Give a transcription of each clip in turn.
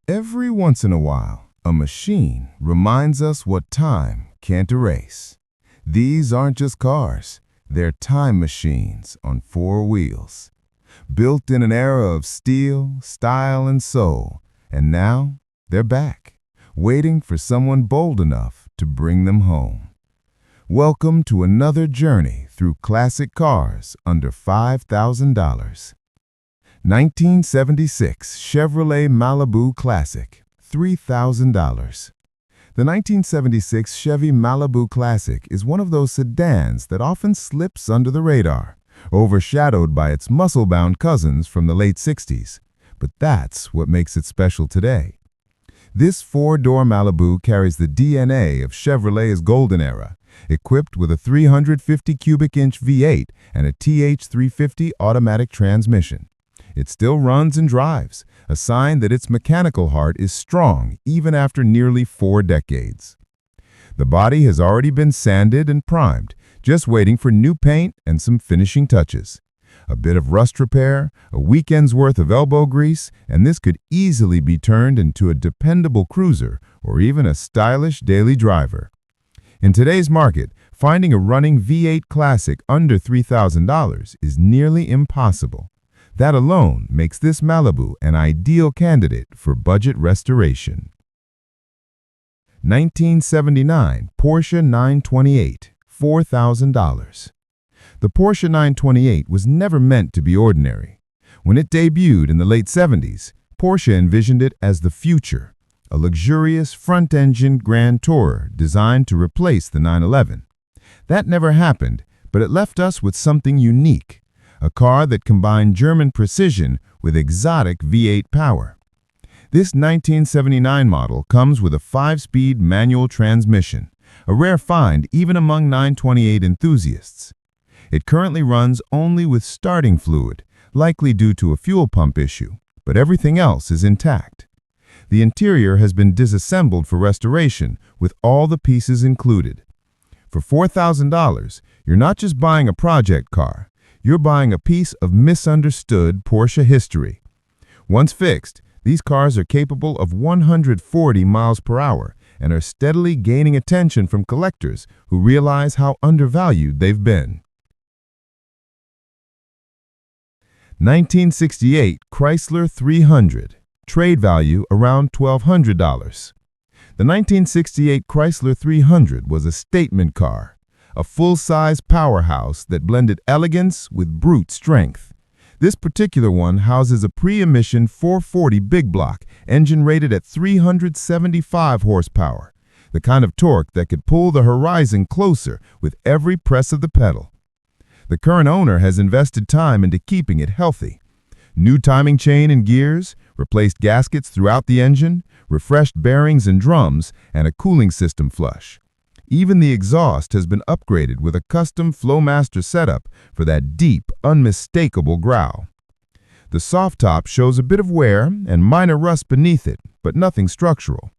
Every once in a while, a machine reminds us what time can't erase. These aren't just cars, they're time machines on four wheels. Built in an era of steel, style, and soul, and now they're back, waiting for someone bold enough to bring them home. Welcome to another journey through classic cars under $5,000. 1976 Chevrolet Malibu Classic, $3,000. The 1976 Chevy Malibu Classic is one of those sedans that often slips under the radar, overshadowed by its muscle-bound cousins from the late 60s. But that's what makes it special today. This four-door Malibu carries the DNA of Chevrolet's golden era, equipped with a 350 cubic inch V8 and a TH350 automatic transmission. It still runs and drives, a sign that its mechanical heart is strong even after nearly 4 decades. The body has already been sanded and primed, just waiting for new paint and some finishing touches. A bit of rust repair, a weekend's worth of elbow grease, and this could easily be turned into a dependable cruiser or even a stylish daily driver. In today's market, finding a running V8 Classic under $3,000 is nearly impossible. That alone makes this Malibu an ideal candidate for budget restoration. 1979 Porsche 928, $4,000. The Porsche 928 was never meant to be ordinary. When it debuted in the late 70s, Porsche envisioned it as the future, a luxurious front-engine Grand Tourer designed to replace the 911. That never happened, but it left us with something unique. A car that combined German precision with exotic V8 power. This 1979 model comes with a 5-speed manual transmission, a rare find even among 928 enthusiasts. It currently runs only with starting fluid, likely due to a fuel pump issue, but everything else is intact. The interior has been disassembled for restoration with all the pieces included. For $4,000, you're not just buying a project car. You're buying a piece of misunderstood Porsche history. Once fixed, these cars are capable of 140 miles per hour and are steadily gaining attention from collectors who realize how undervalued they've been. 1968 Chrysler 300, trade value around $1,200. The 1968 Chrysler 300 was a statement car, a full-size powerhouse that blended elegance with brute strength. This particular one houses a pre-emission 440 big block engine rated at 375 horsepower, the kind of torque that could pull the horizon closer with every press of the pedal. The current owner has invested time into keeping it healthy. New timing chain and gears, replaced gaskets throughout the engine, refreshed bearings and drums, and a cooling system flush. Even the exhaust has been upgraded with a custom Flowmaster setup for that deep, unmistakable growl. The soft top shows a bit of wear and minor rust beneath it, but nothing structural.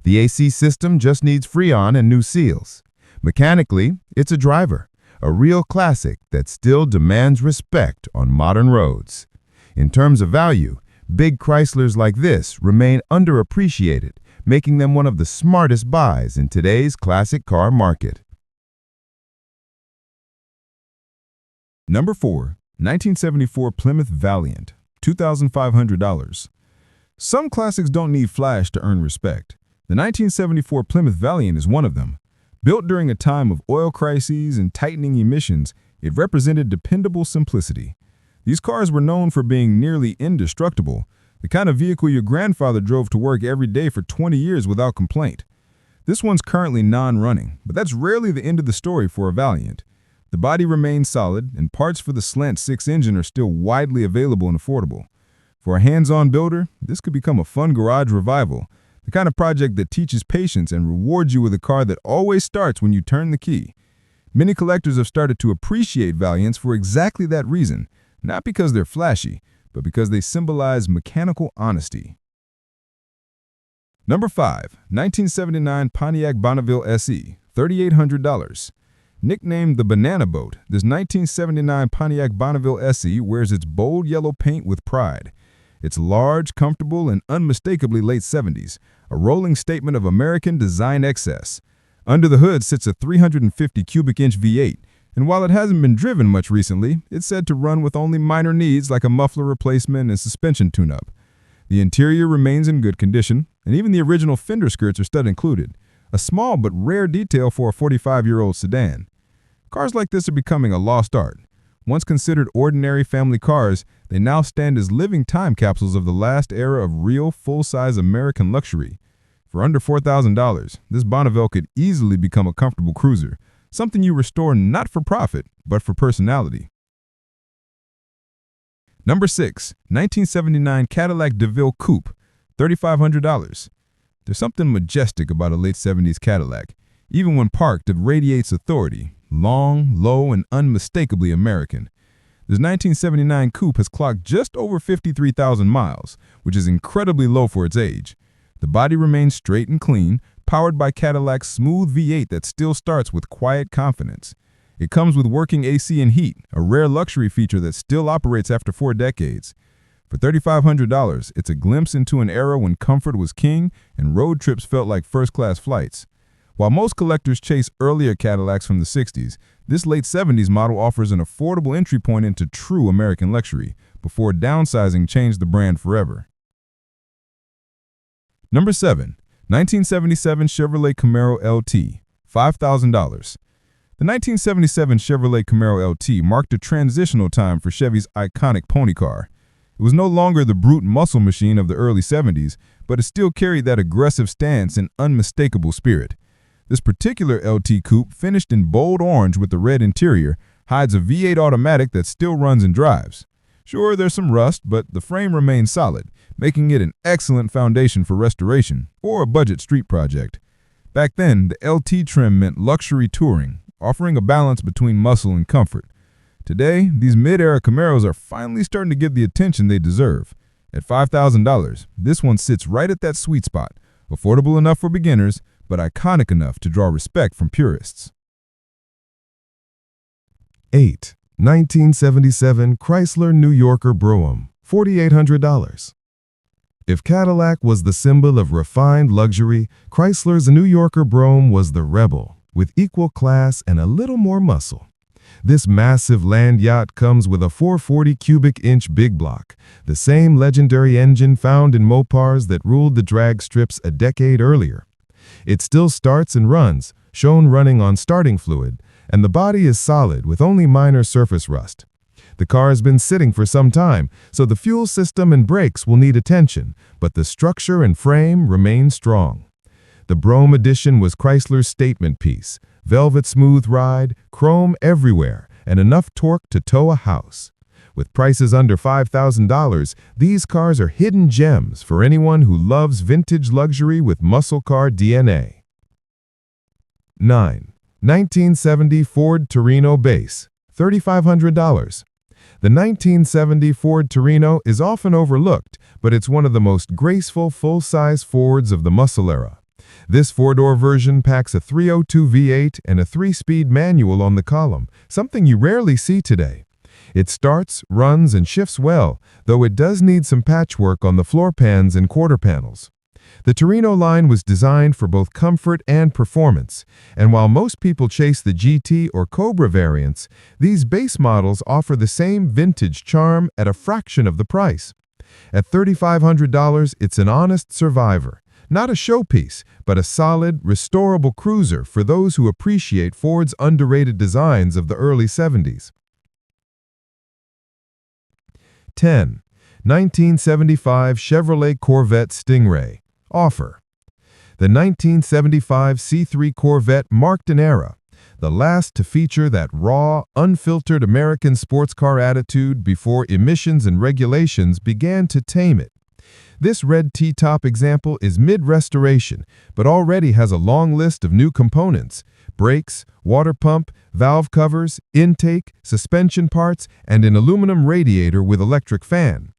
The AC system just needs Freon and new seals. Mechanically, it's a driver, a real classic that still demands respect on modern roads. In terms of value, big Chryslers like this remain underappreciated, making them one of the smartest buys in today's classic car market. Number 4. 1974 Plymouth Valiant, $2,500. Some classics don't need flash to earn respect. The 1974 Plymouth Valiant is one of them. Built during a time of oil crises and tightening emissions, it represented dependable simplicity. These cars were known for being nearly indestructible, the kind of vehicle your grandfather drove to work every day for 20 years without complaint. This one's currently non-running, but that's rarely the end of the story for a Valiant. The body remains solid, and parts for the Slant 6 engine are still widely available and affordable. For a hands-on builder, this could become a fun garage revival, the kind of project that teaches patience and rewards you with a car that always starts when you turn the key. Many collectors have started to appreciate Valiants for exactly that reason, not because they're flashy, but because they symbolize mechanical honesty. Number 5. 1979 Pontiac Bonneville SE, $3,800. Nicknamed the Banana Boat, this 1979 Pontiac Bonneville SE wears its bold yellow paint with pride. It's large, comfortable, and unmistakably late 70s, a rolling statement of American design excess. Under the hood sits a 350 cubic inch V8, and while it hasn't been driven much recently, it's said to run with only minor needs like a muffler replacement and suspension tune-up. The interior remains in good condition, and even the original fender skirts are stud included, a small but rare detail for a 45-year-old sedan. Cars like this are becoming a lost art. Once considered ordinary family cars, they now stand as living time capsules of the last era of real, full-size American luxury. For under $4,000, this Bonneville could easily become a comfortable cruiser, something you restore not for profit, but for personality. Number 6. 1979 Cadillac DeVille Coupe, $3,500. There's something majestic about a late 70s Cadillac. Even when parked, it radiates authority, long, low, and unmistakably American. This 1979 coupe has clocked just over 53,000 miles, which is incredibly low for its age. The body remains straight and clean, powered by Cadillac's smooth V8 that still starts with quiet confidence. It comes with working AC and heat, a rare luxury feature that still operates after 4 decades. For $3,500, it's a glimpse into an era when comfort was king and road trips felt like first-class flights. While most collectors chase earlier Cadillacs from the 60s, this late 70s model offers an affordable entry point into true American luxury, before downsizing changed the brand forever. Number 7. 1977 Chevrolet Camaro LT, $5,000. The 1977 Chevrolet Camaro LT marked a transitional time for Chevy's iconic pony car. It was no longer the brute muscle machine of the early 70s, but it still carried that aggressive stance and unmistakable spirit. This particular LT coupe, finished in bold orange with the red interior, hides a V8 automatic that still runs and drives. Sure, there's some rust, but the frame remains solid, making it an excellent foundation for restoration or a budget street project. Back then, the LT trim meant luxury touring, offering a balance between muscle and comfort. Today, these mid-era Camaros are finally starting to get the attention they deserve. At $5,000, this one sits right at that sweet spot, affordable enough for beginners, but iconic enough to draw respect from purists. 8. 1977 Chrysler New Yorker Brougham, $4,800. If Cadillac was the symbol of refined luxury, Chrysler's New Yorker Brougham was the rebel, with equal class and a little more muscle. This massive land yacht comes with a 440 cubic inch big block, the same legendary engine found in Mopars that ruled the drag strips a decade earlier. It still starts and runs, shown running on starting fluid, and the body is solid with only minor surface rust. The car has been sitting for some time, so the fuel system and brakes will need attention, but the structure and frame remain strong. The Brougham edition was Chrysler's statement piece: velvet smooth ride, chrome everywhere, and enough torque to tow a house. With prices under $5,000, these cars are hidden gems for anyone who loves vintage luxury with muscle car DNA. 9. 1970 Ford Torino Base, $3,500. The 1970 Ford Torino is often overlooked, but it's one of the most graceful full-size Fords of the muscle era. This four-door version packs a 302 V8 and a 3-speed manual on the column, something you rarely see today. It starts, runs, and shifts well, though it does need some patchwork on the floor pans and quarter panels. The Torino line was designed for both comfort and performance, and while most people chase the GT or Cobra variants, these base models offer the same vintage charm at a fraction of the price. At $3,500, it's an honest survivor. Not a showpiece, but a solid, restorable cruiser for those who appreciate Ford's underrated designs of the early 70s. 10. 1975 Chevrolet Corvette Stingray. Offer. The 1975 C3 Corvette marked an era, the last to feature that raw, unfiltered American sports car attitude before emissions and regulations began to tame it. This red T-top example is mid-restoration, but already has a long list of new components: brakes, water pump, valve covers, intake, suspension parts, and an aluminum radiator with electric fan.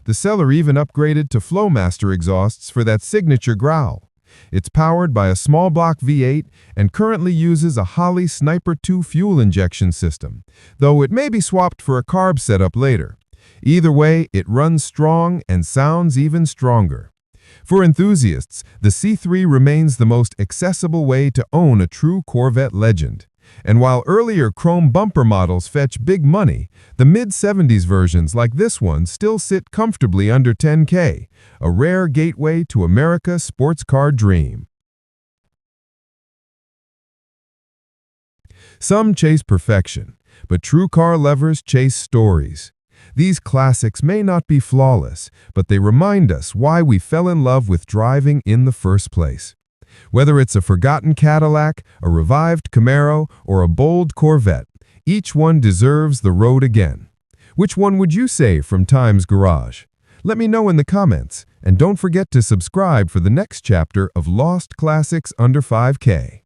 The seller even upgraded to Flowmaster exhausts for that signature growl. It's powered by a small block V8 and currently uses a Holley Sniper 2 fuel injection system, though it may be swapped for a carb setup later. Either way, it runs strong and sounds even stronger. For enthusiasts, the C3 remains the most accessible way to own a true Corvette legend. And while earlier chrome bumper models fetch big money, the mid-70s versions like this one still sit comfortably under $10K, a rare gateway to America's sports car dream. Some chase perfection, but true car lovers chase stories. These classics may not be flawless, but they remind us why we fell in love with driving in the first place. Whether it's a forgotten Cadillac, a revived Camaro, or a bold Corvette, each one deserves the road again. Which one would you say from Time's Garage? Let me know in the comments, and don't forget to subscribe for the next chapter of Lost Classics Under 5K.